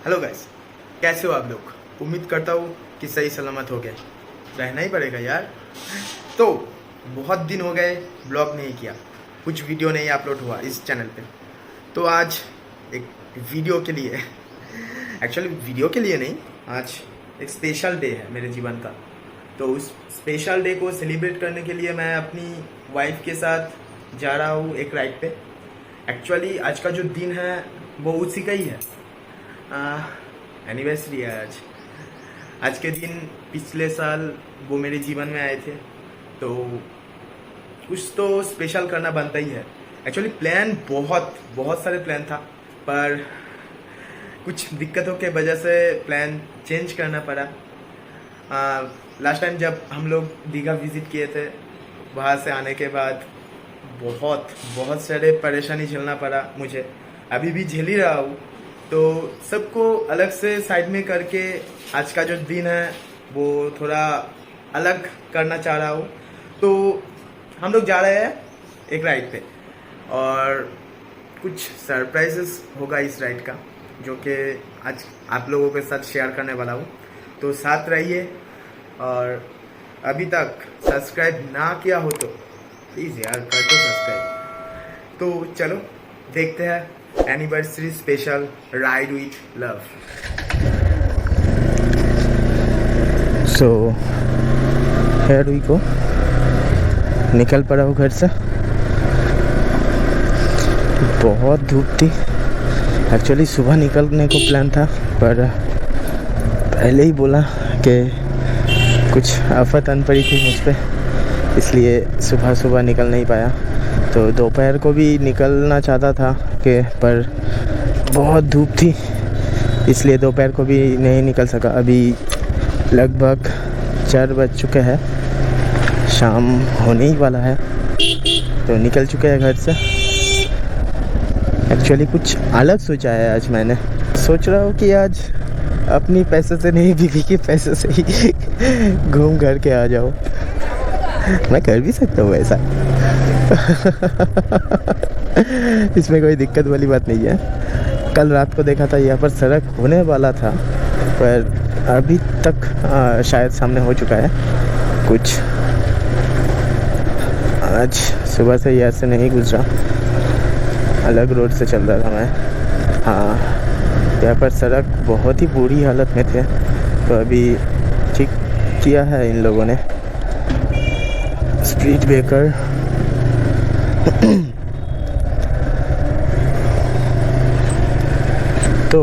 Hello guys, कैसे हो आप लोग। उम्मीद करता हूँ कि सही सलामत हो गए। रहना ही पड़ेगा यार। तो बहुत दिन हो गए ब्लॉग नहीं किया, कुछ वीडियो नहीं अपलोड हुआ इस चैनल पे। तो आज एक वीडियो के लिए एक्चुअली वीडियो के लिए नहीं, आज एक स्पेशल डे है मेरे जीवन का। तो उस स्पेशल डे को सेलिब्रेट करने के लिए मैं अपनी वाइफ के साथ जा रहा हूँ एक राइड पे। एक्चुअली आज का जो दिन है वो उसी का ही है। एनिवर्सरी है आज। आज के दिन पिछले साल वो मेरे जीवन में आए थे, तो कुछ तो स्पेशल करना बनता ही है। एक्चुअली प्लान बहुत बहुत सारे प्लान था, पर कुछ दिक्कतों के वजह से प्लान चेंज करना पड़ा। लास्ट टाइम जब हम लोग दीघा विज़िट किए थे, वहाँ से आने के बाद बहुत बहुत सारे परेशानी झेलना पड़ा मुझे। अभी भी झेल ही रहा हूँ। तो सबको अलग से साइड में करके आज का जो दिन है वो थोड़ा अलग करना चाह रहा हूँ। तो हम लोग जा रहे हैं एक राइड पे, और कुछ सरप्राइजेस होगा इस राइड का, जो कि आज आप लोगों के साथ शेयर करने वाला हूँ। तो साथ रहिए, और अभी तक सब्सक्राइब ना किया हो तो प्लीज़ यार कर दो सब्सक्राइब। तो चलो देखते हैं anniversary special ride with love. So here we को निकल पड़ा हूँ घर से। बहुत धूप थी। एक्चुअली सुबह निकलने को प्लान था, पर पहले ही बोला कि कुछ आफत आन पड़ी थी मुझ पे, इसलिए सुबह सुबह निकल नहीं पाया। तो दोपहर को भी निकलना चाहता था कि पर बहुत धूप थी, इसलिए दोपहर को भी नहीं निकल सका। अभी लगभग 4 बज चुके हैं, शाम होने ही वाला है, तो निकल चुके हैं घर से। एक्चुअली कुछ अलग सोचा है आज मैंने। सोच रहा हूँ कि आज अपनी पैसे से नहीं, बीवी के पैसे से ही घूम कर के आ जाओ। मैं कर भी सकता हूँ ऐसा। इसमें कोई दिक्कत वाली बात नहीं है। कल रात को देखा था यहाँ पर सड़क होने वाला था, पर अभी तक शायद सामने हो चुका है कुछ। आज सुबह से यहाँ से नहीं गुजरा, अलग रोड से चल रहा था मैं। हाँ, यहाँ पर सड़क बहुत ही बुरी हालत में थे, तो अभी ठीक किया है इन लोगों ने। स्पीड ब्रेकर तो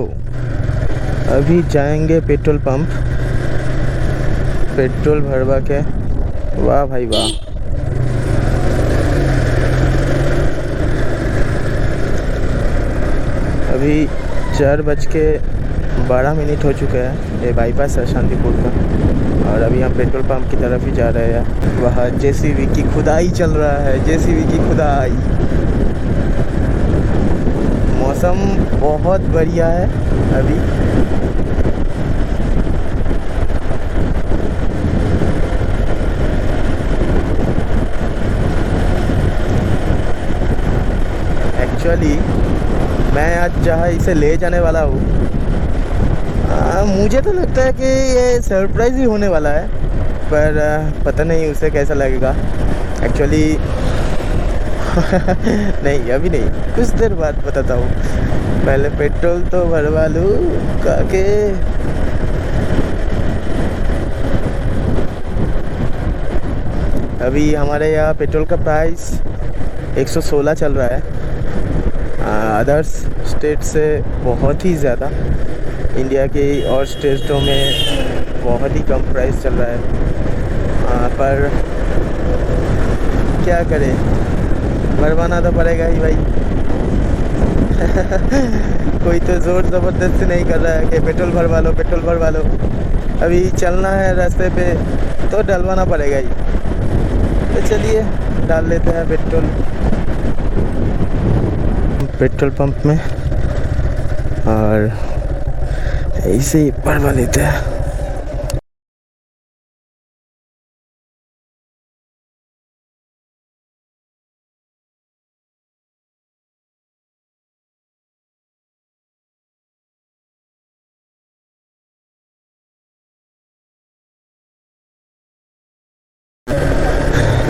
अभी जाएंगे पेट्रोल पंप, पेट्रोल भरवा के। वाह भाई वाह। अभी 4:12 हो चुके हैं। ये बाईपास है शांतिपुर का, और अभी हम पेट्रोल पंप की तरफ ही जा रहे हैं। वहाँ जेसीबी की खुदाई चल रहा है, जेसीबी की खुदाई। मौसम बहुत बढ़िया है अभी। एक्चुअली मैं आज जहाँ इसे ले जाने वाला हूँ, मुझे तो लगता है कि ये सरप्राइज़ ही होने वाला है, पर पता नहीं उसे कैसा लगेगा। एक्चुअली नहीं, अभी नहीं, कुछ देर बाद बताता हूँ। पहले पेट्रोल तो भरवा लूँ काके। अभी हमारे यहाँ पेट्रोल का प्राइस 116 चल रहा है। अदर्स स्टेट से बहुत ही ज़्यादा, इंडिया के और स्टेटों में बहुत ही कम प्राइस चल रहा है। पर क्या करें, भरवाना तो पड़ेगा ही भाई। कोई तो ज़ोर ज़बरदस्ती नहीं कर रहा है कि पेट्रोल भरवा लो, पेट्रोल भरवा लो। अभी चलना है रास्ते पे तो डलवाना पड़ेगा ही। तो चलिए डाल लेते हैं पेट्रोल पंप में, और ऐसे ही भरवा लेते हैं।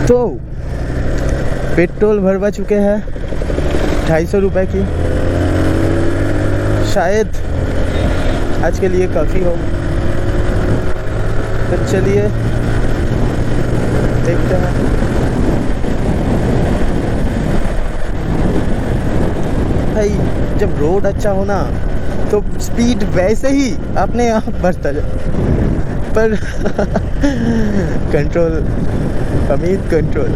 तो पेट्रोल भरवा चुके हैं 250 रुपये की, शायद आज के लिए काफ़ी हो। तो चलिए देखते हैं। भाई जब रोड अच्छा हो ना तो स्पीड वैसे ही अपने आप बढ़ता जाए, पर कंट्रोल, अमित कंट्रोल।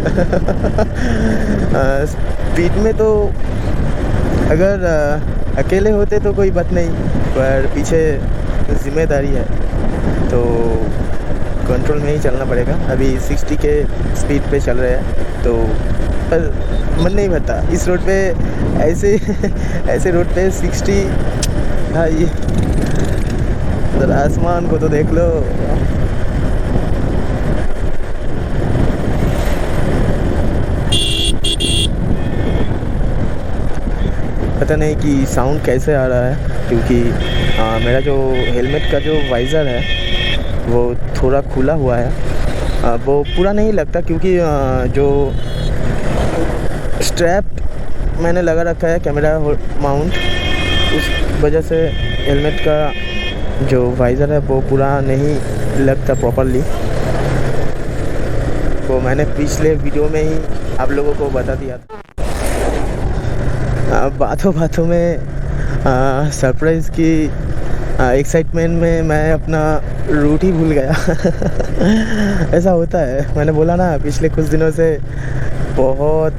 स्पीड में तो अगर अकेले होते तो कोई बात नहीं, पर पीछे जिम्मेदारी है तो कंट्रोल में ही चलना पड़ेगा। अभी 60 के स्पीड पे चल रहे हैं, तो पर मन नहीं भरता इस रोड पे, ऐसे ऐसे रोड पे 60। भाई जरा आसमान को तो देख लो। पता नहीं कि साउंड कैसे आ रहा है, क्योंकि मेरा जो हेलमेट का जो वाइज़र है वो थोड़ा खुला हुआ है। वो पूरा नहीं लगता, क्योंकि जो स्ट्रैप मैंने लगा रखा है कैमरा माउंट, उस वजह से हेलमेट का जो वाइज़र है वो पूरा नहीं लगता प्रॉपरली। वो मैंने पिछले वीडियो में ही आप लोगों को बता दिया था। बातों बातों में सरप्राइज़ की एक्साइटमेंट में मैं अपना रूट ही भूल गया। ऐसा होता है, मैंने बोला ना पिछले कुछ दिनों से बहुत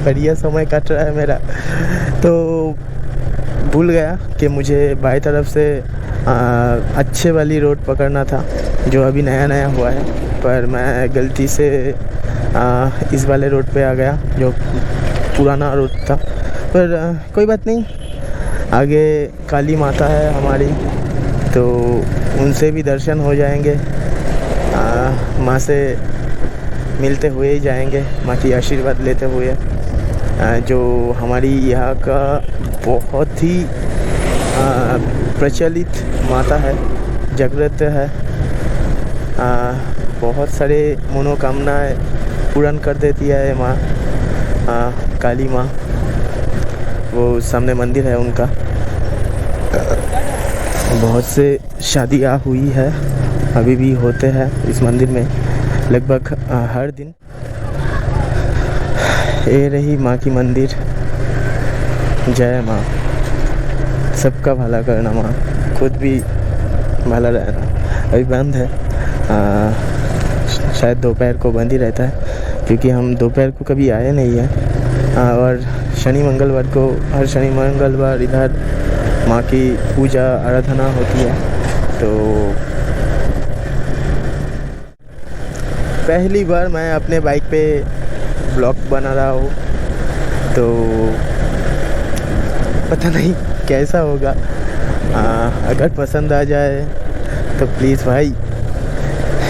बढ़िया समय कट रहा है मेरा, तो भूल गया कि मुझे बाई तरफ से अच्छे वाली रोड पकड़ना था, जो अभी नया नया हुआ है। पर मैं गलती से इस वाले रोड पे आ गया, जो पुराना रोड था। पर कोई बात नहीं, आगे काली माता है हमारी, तो उनसे भी दर्शन हो जाएंगे, माँ से मिलते हुए ही जाएंगे, माँ की आशीर्वाद लेते हुए। जो हमारी यहाँ का बहुत ही प्रचलित माता है, जागृत है, बहुत सारे मनोकामनाएं पूर्ण कर देती है माँ, काली माँ। वो सामने मंदिर है उनका। बहुत से शादियाँ हुई है, अभी भी होते हैं इस मंदिर में लगभग हर दिन। ये रही माँ की मंदिर। जय माँ, सबका भला करना माँ, खुद भी भला रहना। अभी बंद है, शायद दोपहर को बंद ही रहता है, क्योंकि हम दोपहर को कभी आए नहीं हैं। और शनि मंगलवार को, हर शनि मंगलवार इधर माँ की पूजा आराधना होती है। तो पहली बार मैं अपने बाइक पे ब्लॉग बना रहा हूँ, तो पता नहीं कैसा होगा। अगर पसंद आ जाए तो प्लीज़ भाई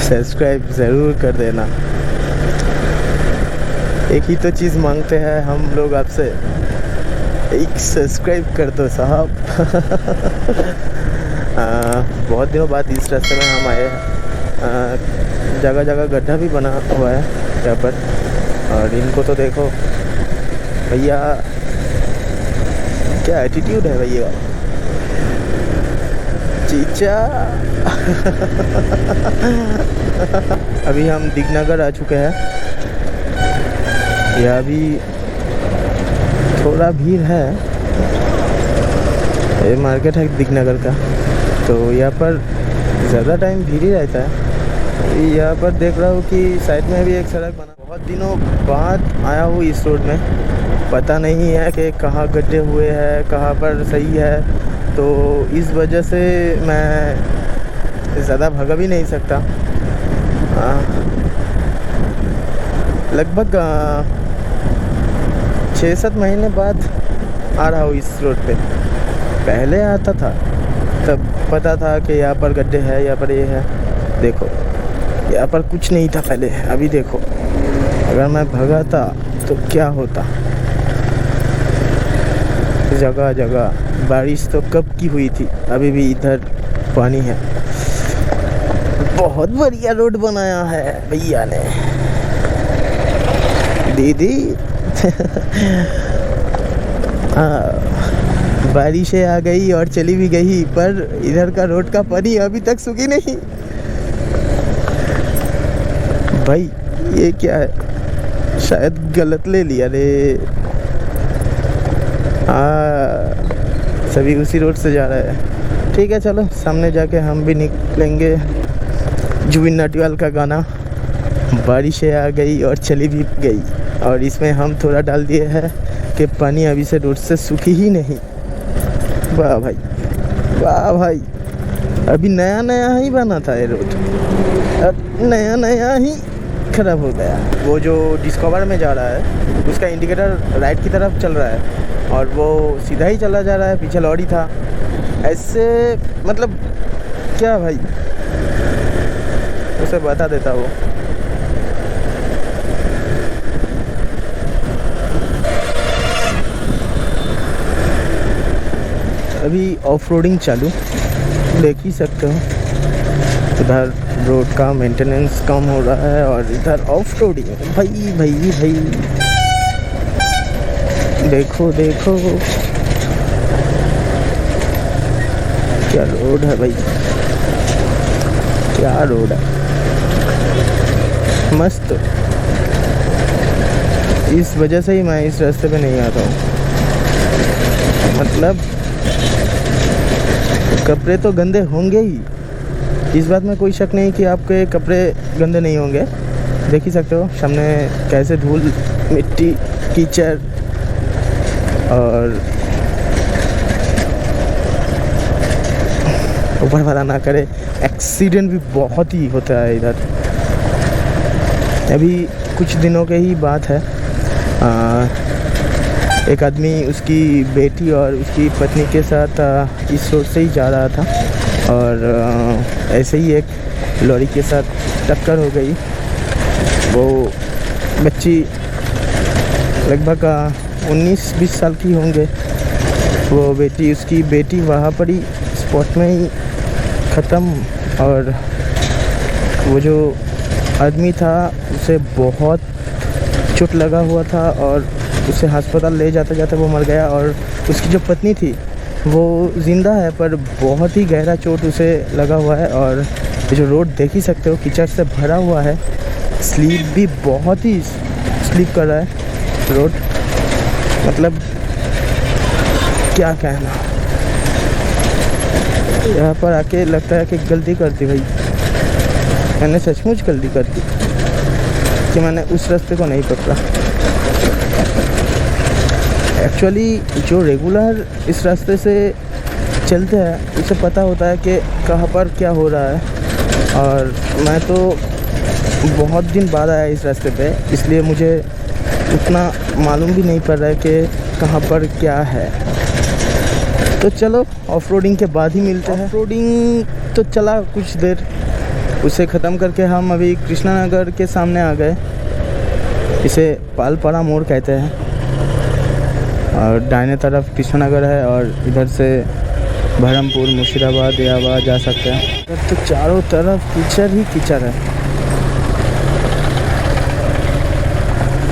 सब्सक्राइब ज़रूर कर देना। एक ही तो चीज़ मांगते हैं हम लोग आपसे, एक सब्सक्राइब कर दो साहब। बहुत दिनों बाद इस रास्ते में हम आए हैं। जगह जगह गड्ढा भी बना हुआ है यहाँ पर, और इनको तो देखो भैया, क्या एटीट्यूड है भैया, चीचा। अभी हम दिगनगर आ चुके हैं। यह भी थोड़ा भीड़ है, ये मार्केट है दिगनगर का, तो यहाँ पर ज़्यादा टाइम भीड़ ही रहता है। यहाँ पर देख रहा हूँ कि साइड में भी एक सड़क बना। बहुत दिनों बाद आया हूँ इस रोड में, पता नहीं है कि कहाँ गड्ढे हुए हैं, कहाँ पर सही है, तो इस वजह से मैं ज़्यादा भगा भी नहीं सकता। लगभग 6-7 महीने बाद आ रहा हूँ इस रोड पे। पहले आता था तब पता था कि यहाँ पर गड्ढे हैं, यहाँ पर ये है। देखो यहाँ पर कुछ नहीं था पहले, अभी देखो अगर मैं भगाता तो क्या होता। जगह जगह बारिश तो कब की हुई थी, अभी भी इधर पानी है। बहुत बढ़िया रोड बनाया है भैया ने। दीदी बारिशें आ गई और चली भी गई, पर इधर का रोड का पानी अभी तक सूखी नहीं। भाई ये क्या है, शायद गलत ले लिया रे। सभी उसी रोड से जा रहा है। ठीक है चलो, सामने जाके हम भी निकलेंगे। जुबिन नौटियाल का गाना बारिशें आ गई और चली भी गई, और इसमें हम थोड़ा डाल दिए हैं कि पानी अभी से रोड से सूखी ही नहीं। वाह भाई, वाह भाई, अभी नया नया ही बना था ये रोड, अब नया नया ही खराब हो गया। वो जो डिस्कवर में जा रहा है उसका इंडिकेटर राइट की तरफ चल रहा है और वो सीधा ही चला जा रहा है, पीछे लॉरी था। ऐसे मतलब क्या भाई, उसे बता देता वो। अभी ऑफ रोडिंग चालू, देख ही सकते हो। उधर रोड का मेंटेनेंस कम हो रहा है और इधर ऑफ रोडिंग। भाई भाई भाई, देखो देखो क्या रोड है भाई, क्या रोड है, मस्त। इस वजह से ही मैं इस रास्ते पे नहीं आता हूँ। मतलब कपड़े तो गंदे होंगे ही, इस बात में कोई शक नहीं कि आपके कपड़े गंदे नहीं होंगे। देख ही सकते हो सामने कैसे धूल, मिट्टी, कीचड़, और ऊपर वाला ना करे एक्सीडेंट भी बहुत ही होता है इधर। अभी कुछ दिनों के ही बात है, एक आदमी उसकी बेटी और उसकी पत्नी के साथ इस रोड से ही जा रहा था और ऐसे ही एक लॉरी के साथ टक्कर हो गई। वो बच्ची लगभग 19-20 साल की होंगे। वो बेटी, उसकी बेटी वहाँ पर ही स्पॉट में ही ख़त्म, और वो जो आदमी था उसे बहुत चोट लगा हुआ था और उसे अस्पताल ले जाते जाते वो मर गया। और उसकी जो पत्नी थी वो ज़िंदा है, पर बहुत ही गहरा चोट उसे लगा हुआ है। और ये जो रोड देख ही सकते हो कीचड़ से भरा हुआ है, स्लीप भी बहुत ही स्लीप कर रहा है रोड। मतलब क्या कहना, यहाँ पर आके लगता है कि गलती कर दी भाई, मैंने सचमुच गलती कर दी कि मैंने उस रास्ते को नहीं पकड़ा। एक्चुअली जो रेगुलर इस रास्ते से चलते हैं उसे पता होता है कि कहाँ पर क्या हो रहा है, और मैं तो बहुत दिन बाद आया इस रास्ते पे, इसलिए मुझे उतना मालूम भी नहीं पड़ रहा है कि कहाँ पर क्या है। तो चलो ऑफ रोडिंग के बाद ही मिलते हैं। ऑफ रोडिंग तो चला कुछ देर, उसे ख़त्म करके हम अभी कृष्णा नगर के सामने आ गए। इसे पालपाड़ा मोड़ कहते हैं, और दाहिने तरफ कृष्णा नगर है और इधर से बहरमपुर, मुर्शिदाबाद, इलाहाबाद जा सकते हैं। इधर तो चारों तरफ कीचड़ ही कीचड़ है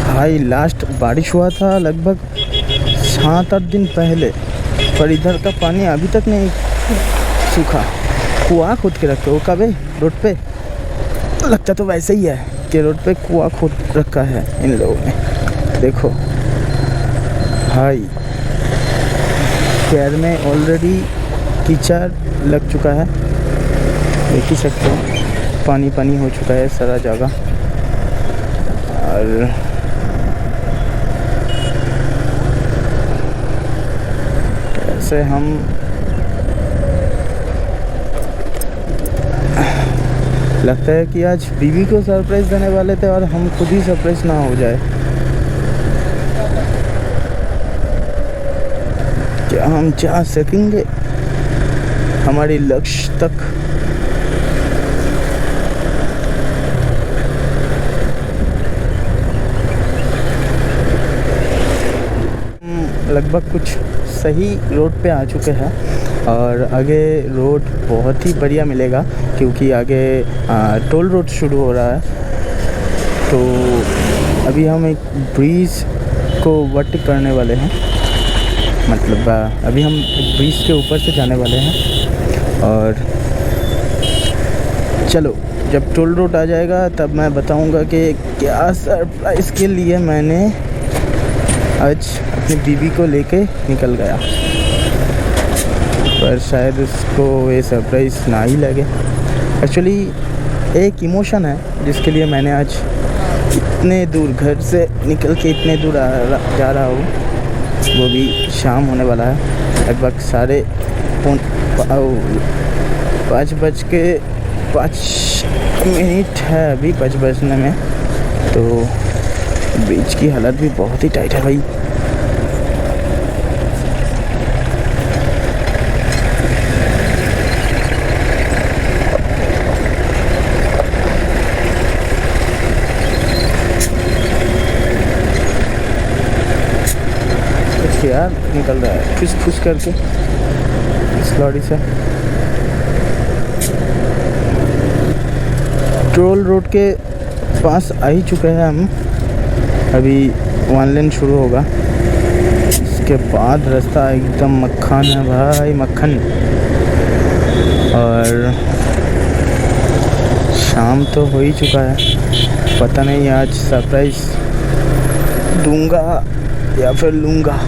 भाई। लास्ट बारिश हुआ था लगभग 7-8 दिन पहले, पर इधर का पानी अभी तक नहीं सूखा। कुआं खोद के रखे हो कभी रोड पे, लगता तो वैसे ही है कि रोड पे कुआं खोद रखा है इन लोगों ने। देखो भाई, पैर में ऑलरेडी कीचड़ लग चुका है, देख ही सकते हो, पानी पानी हो चुका है सारा जगह। और कैसे हम लगता है कि आज बीवी को सरप्राइज़ देने वाले थे और हम खुद ही सरप्राइज ना हो जाए। क्या हम जा सकेंगे हमारे लक्ष्य तक? लगभग कुछ सही रोड पे आ चुके हैं और आगे रोड बहुत ही बढ़िया मिलेगा क्योंकि आगे टोल रोड शुरू हो रहा है। तो अभी हम एक ब्रिज को ओवरटेक करने वाले हैं, मतलब अभी हम एक ब्रिज के ऊपर से जाने वाले हैं। और चलो जब टोल रोड आ जाएगा तब मैं बताऊंगा कि क्या सरप्राइज़ के लिए मैंने आज अपनी बीवी को लेके निकल गया, पर शायद उसको ये सरप्राइज़ ना ही लगे। एक्चुअली एक इमोशन है जिसके लिए मैंने आज इतने दूर घर से निकल के इतने दूर जा रहा हूँ, वो भी शाम होने वाला है। लगभग 5:05 है अभी 5 बजने में। तो ब्रिज की हालत भी बहुत ही टाइट है भाई। यार निकल रहा है फुस फुस करके इस लॉरी से। टोल रोड के पास आ ही चुके हैं हम, अभी 1 लेन शुरू होगा, इसके बाद रास्ता एकदम मक्खन है भाई, मक्खन। और शाम तो हो ही चुका है, पता नहीं आज सरप्राइज़ दूंगा या फिर लूँगा,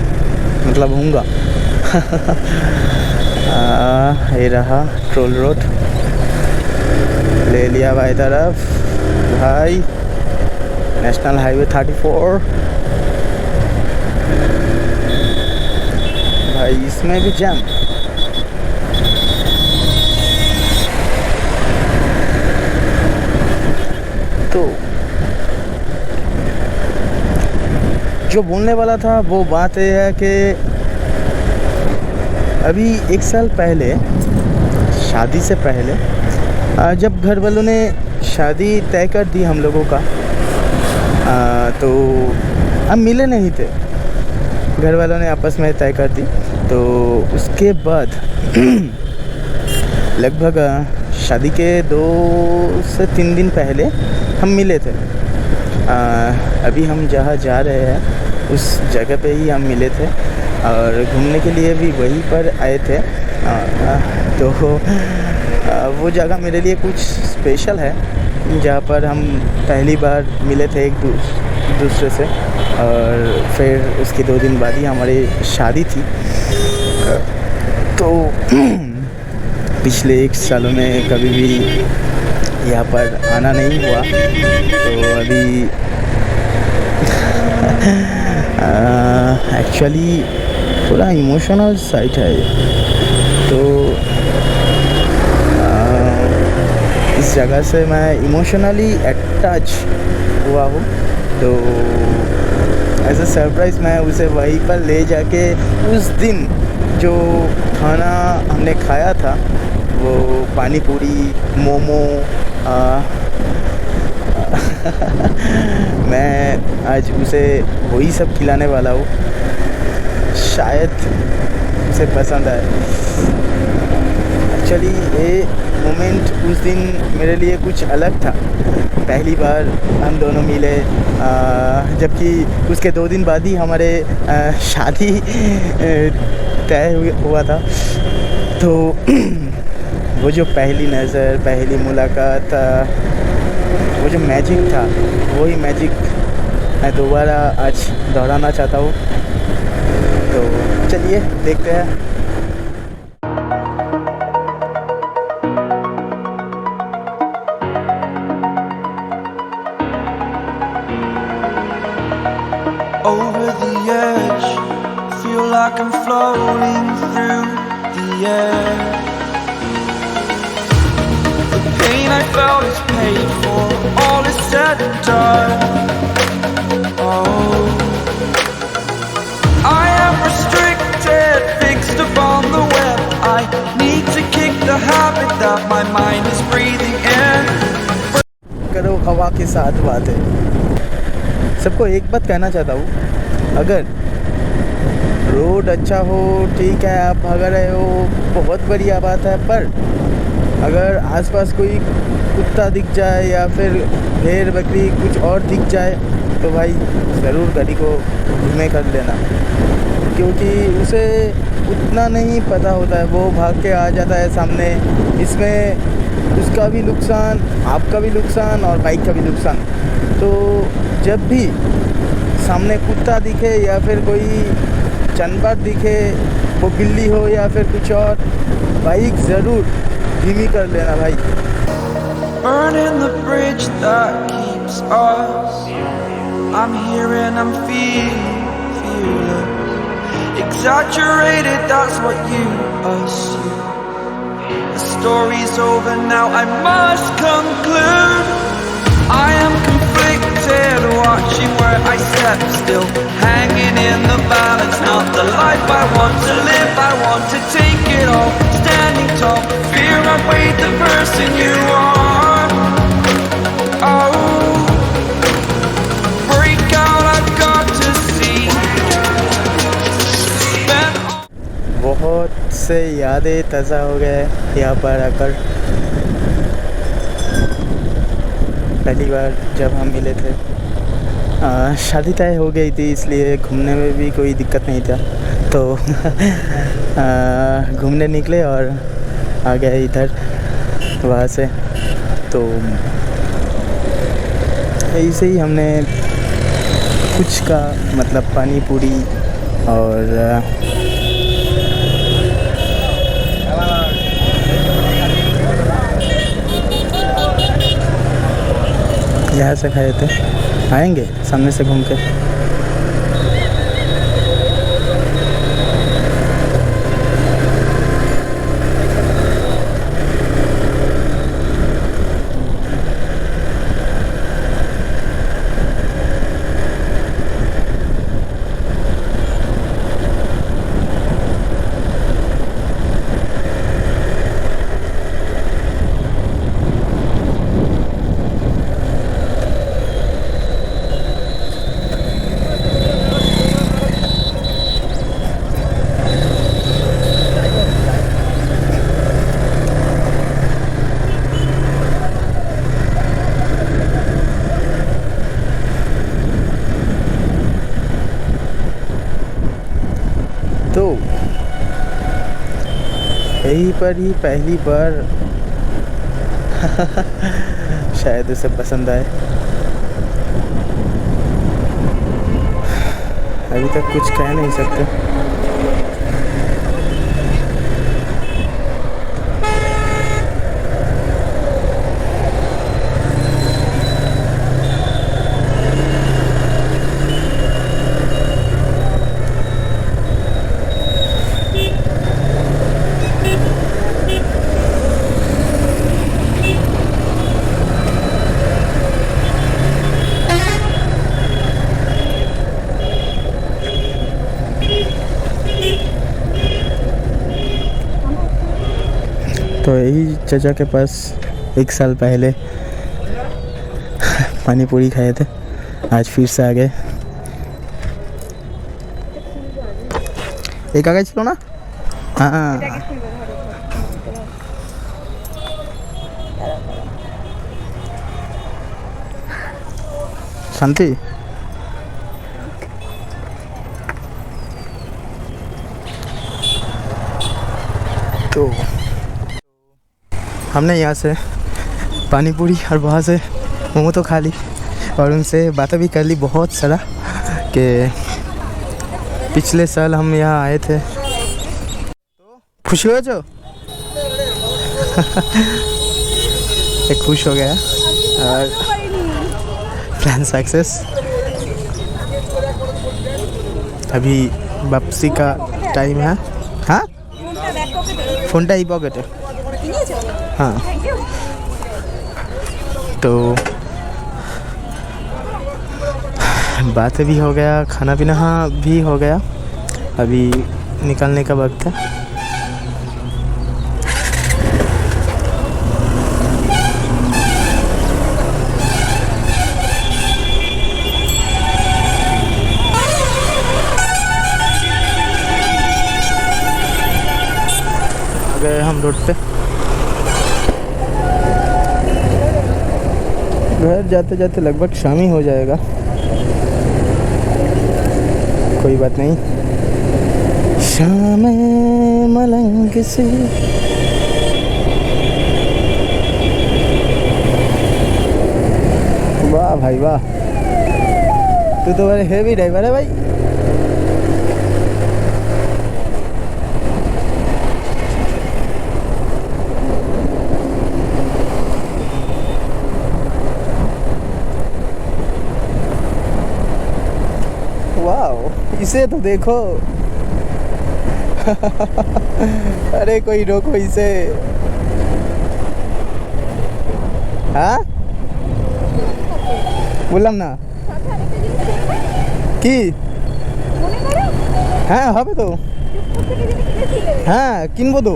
मतलब हूँगा। ये रहा टोल रोड, ले लिया भाई तरफ भाई, नेशनल हाईवे 34 भाई, इसमें भी जैम। तो जो बोलने वाला था वो बात ये है कि अभी 1 साल पहले, शादी से पहले, जब घर वालों ने शादी तय कर दी हम लोगों का, तो हम मिले नहीं थे, घर वालों ने आपस में तय कर दी। तो उसके बाद लगभग शादी के 2 से 3 दिन पहले हम मिले थे। अभी हम जहाँ जा रहे हैं उस जगह पे ही हम मिले थे और घूमने के लिए भी वहीं पर आए थे। तो वो जगह मेरे लिए कुछ स्पेशल है, जहाँ पर हम पहली बार मिले थे एक दूसरे से, और फिर उसके 2 दिन बाद ही हमारी शादी थी। तो पिछले 1 सालों में कभी भी यहाँ पर आना नहीं हुआ, तो अभी एक्चुअली पूरा इमोशनल साइट है ये। तो इस जगह से मैं इमोशनली अटैच हुआ हूँ। तो एज अ सरप्राइज़ मैं उसे वहीं पर ले जाके उस दिन जो खाना हमने खाया था, वो पानी पूरी, मोमो, मैं आज उसे वही सब खिलाने वाला हूँ, शायद उसे पसंद आए। एक्चुअली ये मोमेंट उस दिन मेरे लिए कुछ अलग था, पहली बार हम दोनों मिले, जबकि उसके 2 दिन बाद ही हमारे शादी तय हुआ था। तो वो जो पहली नज़र, पहली मुलाकात, वो जो मैजिक था, वही मैजिक मैं दोबारा आज दोहराना चाहता हूँ। तो चलिए देखते हैं। Over the edge, feel like I'm floating through the air. The pain I felt is paid for, all is said and done. Oh, I am restricted, fixed upon the web. I need to kick the habit that my mind is breathing in. करो हवा के साथ बातें। सबको एक बात कहना चाहता हूँ, अगर रोड अच्छा हो ठीक है, आप भाग रहे हो बहुत बढ़िया बात है, पर अगर आसपास कोई कुत्ता दिख जाए या फिर भेड़ बकरी कुछ और दिख जाए तो भाई ज़रूर गाड़ी को धीमे कर लेना, क्योंकि उसे उतना नहीं पता होता है, वो भाग के आ जाता है सामने। इसमें उसका भी नुकसान, आपका भी नुकसान और बाइक का भी नुकसान। तो जब भी सामने कुत्ता दिखे या फिर कोई जानवर दिखे, वो बिल्ली हो या फिर कुछ और, बाइक ज़रूर धीमी कर लेना भाई। Burning the bridge that keeps us. I'm here and I'm feeling exaggerated, that's what you assume. The story's over now, I must conclude. I am conflicted, watching where I step still, hanging in the balance, not the life I want to live. I want to take it all, standing tall, fear I weighed the person you are. Oh, break out, I've got to see. बहुत से यादें ताज़ा हो गए यहाँ पर आकर। पहली बार जब हम मिले थे शादी तय हो गई थी, इसलिए घूमने में भी कोई दिक्कत नहीं था, तो घूमने निकले और आ गए इधर वहाँ से। तो ऐसे ही हमने कुछ का मतलब पानी पूरी और यहाँ से खाए थे, आएंगे सामने से घूम के। तो यहीं पर ही पहली बार शायद उसे पसंद आए। अभी तक कुछ कह नहीं सकते। तो यही चाचा के पास 1 साल पहले पानी पूरी खाए थे, आज फिर से आ गए। एक आगे चलो ना। हाँ शांति। तो हमने यहाँ से पानी पूरी और वहाँ से मोमो तो खा ली और उनसे बातें भी कर ली बहुत सारा, कि पिछले साल हम यहाँ आए थे। खुश हो जो एक खुश हो गया और प्लान सक्सेस। अभी वापसी का टाइम है। हाँ फोन टा ही पॉकेट है। हाँ तो बातें भी हो गया, खाना पीना हाँ भी हो गया, अभी निकलने का वक्त है। रोड पे। घर जाते जाते लगभग शाम ही हो जाएगा, कोई बात नहीं। शाम मलंग से वाह भाई वाह, तू तो बड़े हेवी ड्राइवर है भाई। वाह, इसे तो देखो। अरे कोई रोको इसे। हाँ বললাম না কি? হ্যাঁ হবে তো, হ্যাঁ কিনবো তো।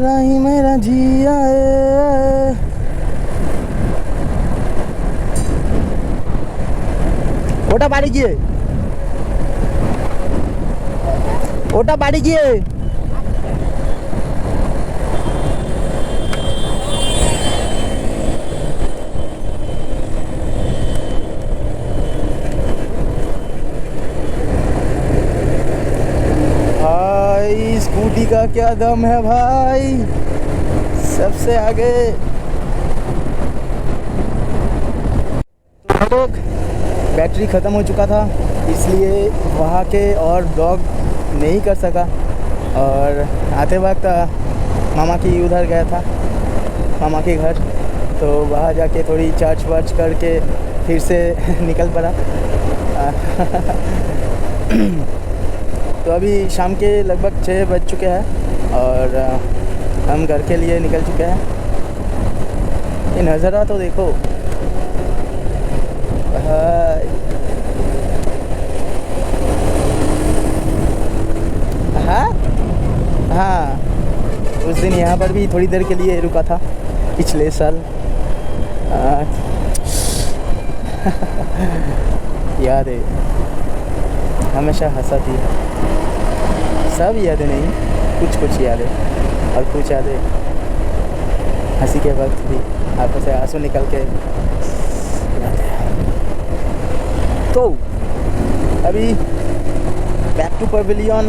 राही मेरा जिया ওটা বাড়ি গিয়ে, ওটা বাড়ি গিয়ে। भाई स्कूटी का क्या दम है भाई, सबसे आगे। हम लोग बैटरी ख़त्म हो चुका था, इसलिए वहाँ के और ब्लॉग नहीं कर सका। और आते वक्त मामा की उधर गया था, मामा के घर, तो वहाँ जाके थोड़ी चार्ज वार्ज करके फिर से निकल पड़ा। तो अभी शाम के लगभग 6 बज चुके हैं और हम घर के लिए निकल चुके हैं। ये नज़ारा तो देखो भाई। हाँ हाँ, उस दिन यहाँ पर भी थोड़ी देर के लिए रुका था पिछले साल। याद है, हमेशा हंसाती है। सब यादें नहीं, कुछ कुछ यादें, और कुछ यादें हंसी के वक्त भी आंखों से आंसू निकल के जाते हैं। तो अभी बैक टू पवेलियन